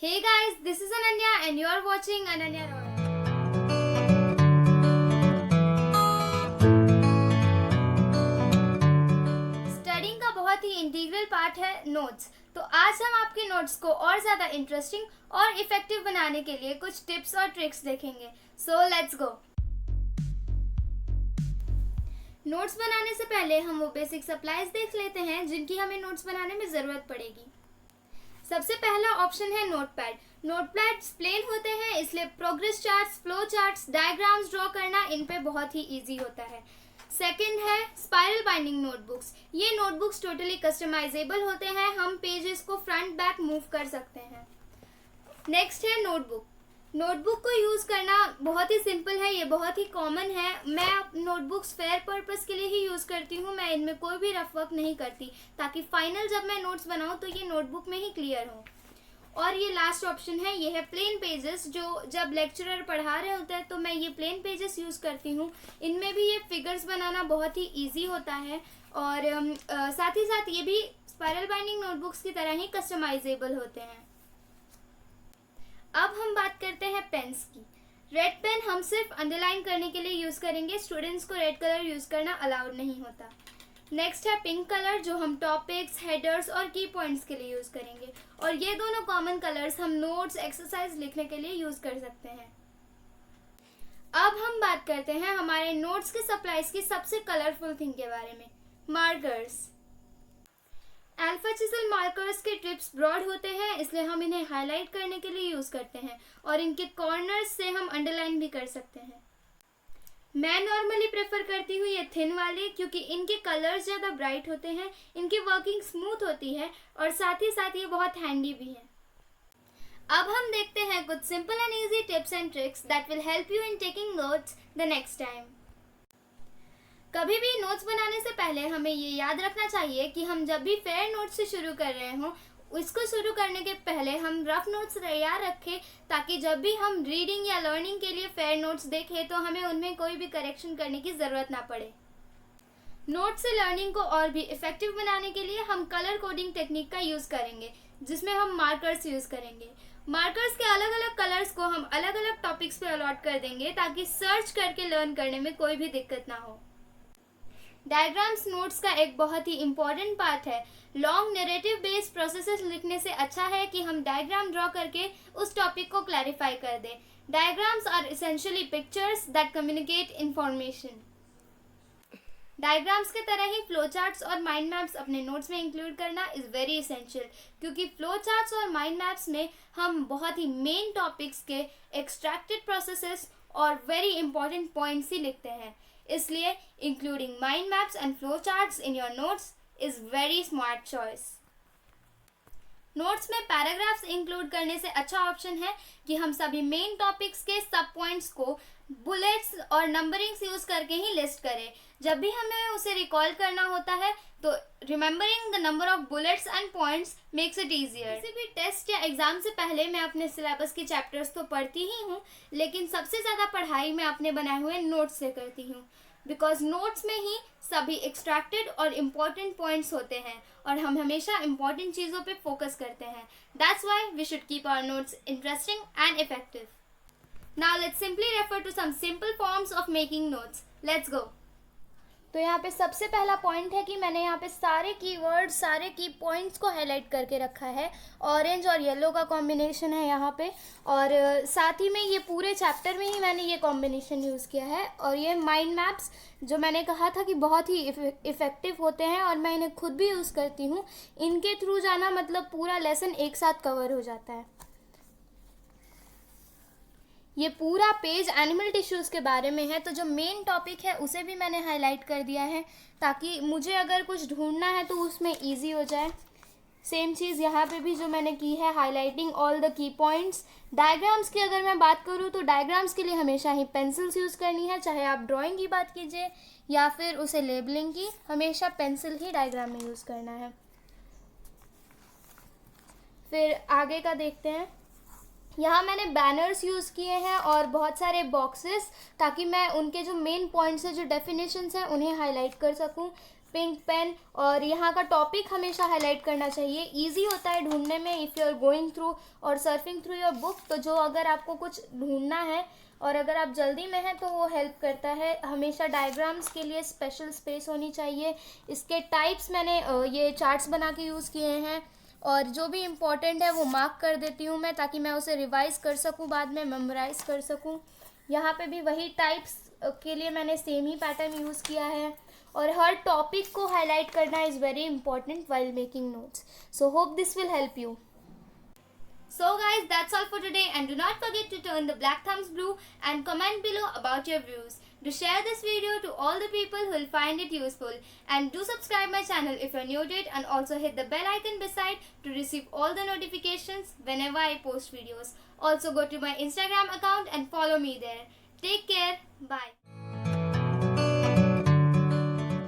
Hey guys, this is Ananya and you are watching Ananya Roy. Studying का बहुत ही integral part है notes. तो आज हम आपके नोट्स को और ज़्यादा इंटरेस्टिंग और इफेक्टिव बनाने के लिए कुछ टिप्स और ट्रिक्स देखेंगे। So let's go. नोट्स बनाने से पहले हम वो बेसिक सप्लाईज देख लेते हैं जिनकी हमें नोट्स बनाने में ज़रूरत पड़ेगी। सबसे पहला ऑप्शन है नोटपैड। नोटपैड्स प्लेन होते हैं, इसलिए progress charts, flow charts, diagrams draw करना इन पे बहुत ही इजी होता है। सेकंड है स्पाइरल बाइंडिंग नोटबुक्स। ये नोटबुक्स टोटली कस्टमाइजेबल होते हैं, हम पेजेस को फ्रंट बैक मूव कर सकते हैं। नेक्स्ट है नोटबुक। नोटबुक को यूज़ करना बहुत ही सिंपल है, ये बहुत ही कॉमन है। मैं नोटबुक्स फेयर पर्पस के लिए ही यूज़ करती हूँ, मैं इनमें कोई भी रफ वर्क नहीं करती ताकि फाइनल जब मैं नोट्स बनाऊँ तो ये नोटबुक में ही क्लियर हो। और ये लास्ट ऑप्शन है, ये है प्लेन पेजेस। जो जब लेक्चरर पढ़ा रहे होते हैं तो मैं ये प्लेन पेजेस यूज़ करती हूँ। इनमें भी ये फिगर्स बनाना बहुत ही ईजी होता है और साथ ही साथ ये भी स्पाइरल बाइंडिंग नोटबुक्स की तरह ही कस्टमाइजेबल होते हैं। अब हम बात करते हैं पेन्स की। रेड पेन हम सिर्फ अंडरलाइन करने के लिए यूज़ करेंगे, स्टूडेंट्स को रेड कलर यूज़ करना अलाउड नहीं होता। नेक्स्ट है पिंक कलर, जो हम टॉपिक्स, हेडर्स और की पॉइंट्स के लिए यूज़ करेंगे। और ये दोनों कॉमन कलर्स हम नोट्स, एक्सरसाइज लिखने के लिए यूज़ कर सकते हैं। अब हम बात करते हैं हमारे नोट्स के सप्लाईज की सबसे कलरफुल थिंग के बारे में, मार्कर्स। अल्फा चिसल मार्कर्स के टिप्स ब्रॉड होते हैं, इसलिए हम इन्हें हाईलाइट करने के लिए यूज़ करते हैं और इनके कॉर्नर्स से हम अंडरलाइन भी कर सकते हैं। मैं नॉर्मली प्रेफर करती हूँ ये थिन वाले, क्योंकि इनके कलर्स ज़्यादा ब्राइट होते हैं, इनकी वर्किंग स्मूथ होती है और साथ ही साथ ये बहुत हैंडी भी है। अब हम देखते हैं कुछ simple and easy tips and tricks that will help you in taking notes the next time. कभी भी नोट्स बनाने से पहले हमें ये याद रखना चाहिए कि हम जब भी फेयर नोट्स से शुरू कर रहे हों, इसको शुरू करने के पहले हम रफ नोट्स तैयार रखें ताकि जब भी हम रीडिंग या लर्निंग के लिए फेयर नोट्स देखें तो हमें उनमें कोई भी करेक्शन करने की ज़रूरत ना पड़े। नोट से लर्निंग को और भी इफेक्टिव बनाने के लिए हम कलर कोडिंग टेक्निक का यूज़ करेंगे, जिसमें हम मार्कर्स यूज़ करेंगे। मार्कर्स के अलग अलग कलर्स को हम अलग अलग टॉपिक्स पे अलॉट कर देंगे ताकि सर्च करके लर्न करने में कोई भी दिक्कत ना हो। डायग्राम्स नोट्स का एक बहुत ही इम्पॉर्टेंट पार्ट है। लॉन्ग नैरेटिव बेस्ड प्रोसेसेस लिखने से अच्छा है कि हम डायग्राम ड्रॉ करके उस टॉपिक को क्लैरिफाई कर दें। Diagrams are essentially pictures that communicate information. Diagrams के तरह ही फ्लो चार्ट्स और माइंड मैप्स अपने नोट्स में इंक्लूड करना इज़ वेरी एसेंशियल, क्योंकि फ्लो चार्ट्स और माइंड मैप्स में हम बहुत ही मेन टॉपिक्स के एक्सट्रैक्टेड प्रोसेसेस और वेरी इंपॉर्टेंट पॉइंट्स ही लिखते हैं। इसलिए including mind maps and flow charts in your notes is very smart choice. Notes में पैराग्राफ्स इंक्लूड करने से अच्छा ऑप्शन है कि हम सभी मेन टॉपिक्स के सब पॉइंट्स को बुलेट्स और नंबरिंग्स यूज़ करके ही लिस्ट करें। जब भी हमें उसे रिकॉल करना होता है तो remembering the number of bullets and points makes it easier. किसी भी टेस्ट या एग्जाम से पहले मैं अपने सिलेबस के चैप्टर्स तो पढ़ती ही हूँ, लेकिन सबसे ज़्यादा पढ़ाई मैं अपने बनाए हुए नोट्स से करती हूँ, बिकॉज नोट्स में ही सभी एक्सट्रैक्टेड और इम्पॉर्टेंट पॉइंट्स होते हैं और हम हमेशा इम्पॉर्टेंट चीज़ों पे फोकस करते हैं। That's why we should keep our notes interesting and effective. Now let's simply refer to some simple forms of making notes. Let's go. तो यहाँ पे सबसे पहला पॉइंट है कि मैंने यहाँ पे सारे कीवर्ड्स, सारे की पॉइंट्स को हाईलाइट करके रखा है। ऑरेंज और येलो का कॉम्बिनेशन है यहाँ पे, और साथ ही में ये पूरे चैप्टर में ही मैंने ये कॉम्बिनेशन यूज़ किया है। और ये माइंड मैप्स जो मैंने कहा था कि बहुत ही इफ़ेक्टिव होते हैं और मैं इन्हें खुद भी यूज़ करती हूँ, इनके थ्रू जाना मतलब पूरा लेसन एक साथ कवर हो जाता है। ये पूरा पेज एनिमल टिश्यूज़ के बारे में है, तो जो मेन टॉपिक है उसे भी मैंने हाईलाइट कर दिया है ताकि मुझे अगर कुछ ढूंढना है तो उसमें इजी हो जाए। सेम चीज़ यहाँ पे भी जो मैंने की है, highlighting all the key points. Diagrams की अगर मैं बात करूँ तो डायग्राम्स के लिए हमेशा ही पेंसिल्स यूज़ करनी है, चाहे आप ड्राइंग की बात कीजिए या फिर उसे लेबलिंग की, हमेशा पेंसिल ही डायग्राम में यूज़ करना है। फिर आगे का देखते हैं। यहाँ मैंने बैनर्स यूज़ किए हैं और बहुत सारे बॉक्सेस, ताकि मैं उनके जो मेन पॉइंट्स हैं, जो डेफिनेशंस हैं, उन्हें हाईलाइट कर सकूँ। पिंक पेन, और यहाँ का टॉपिक हमेशा हाईलाइट करना चाहिए। इजी होता है ढूंढने में if you are going through और सर्फिंग थ्रू योर बुक। तो जो अगर आपको कुछ ढूंढना है और अगर आप जल्दी में हैं तो वो हेल्प करता है। हमेशा डायग्राम्स के लिए स्पेशल स्पेस होनी चाहिए। इसके टाइप्स मैंने ये चार्ट्स बना के यूज़ किए हैं, और जो भी इम्पोर्टेंट है वो मार्क कर देती हूँ मैं, ताकि मैं उसे रिवाइज़ कर सकूँ, बाद में मेमोराइज़ कर सकूँ। यहाँ पे भी वही टाइप्स के लिए मैंने सेम ही पैटर्न यूज़ किया है, और हर टॉपिक को हाईलाइट करना is very important while making notes. So hope this will help you. So guys, that's all for today, and do not forget to turn the black thumbs blue and comment below about your views. Do share this video to all the people who will find it useful, and do subscribe my channel if you're new to it, and also hit the bell icon beside to receive all the notifications whenever I post videos. Also go to my Instagram account and follow me there. Take care. Bye.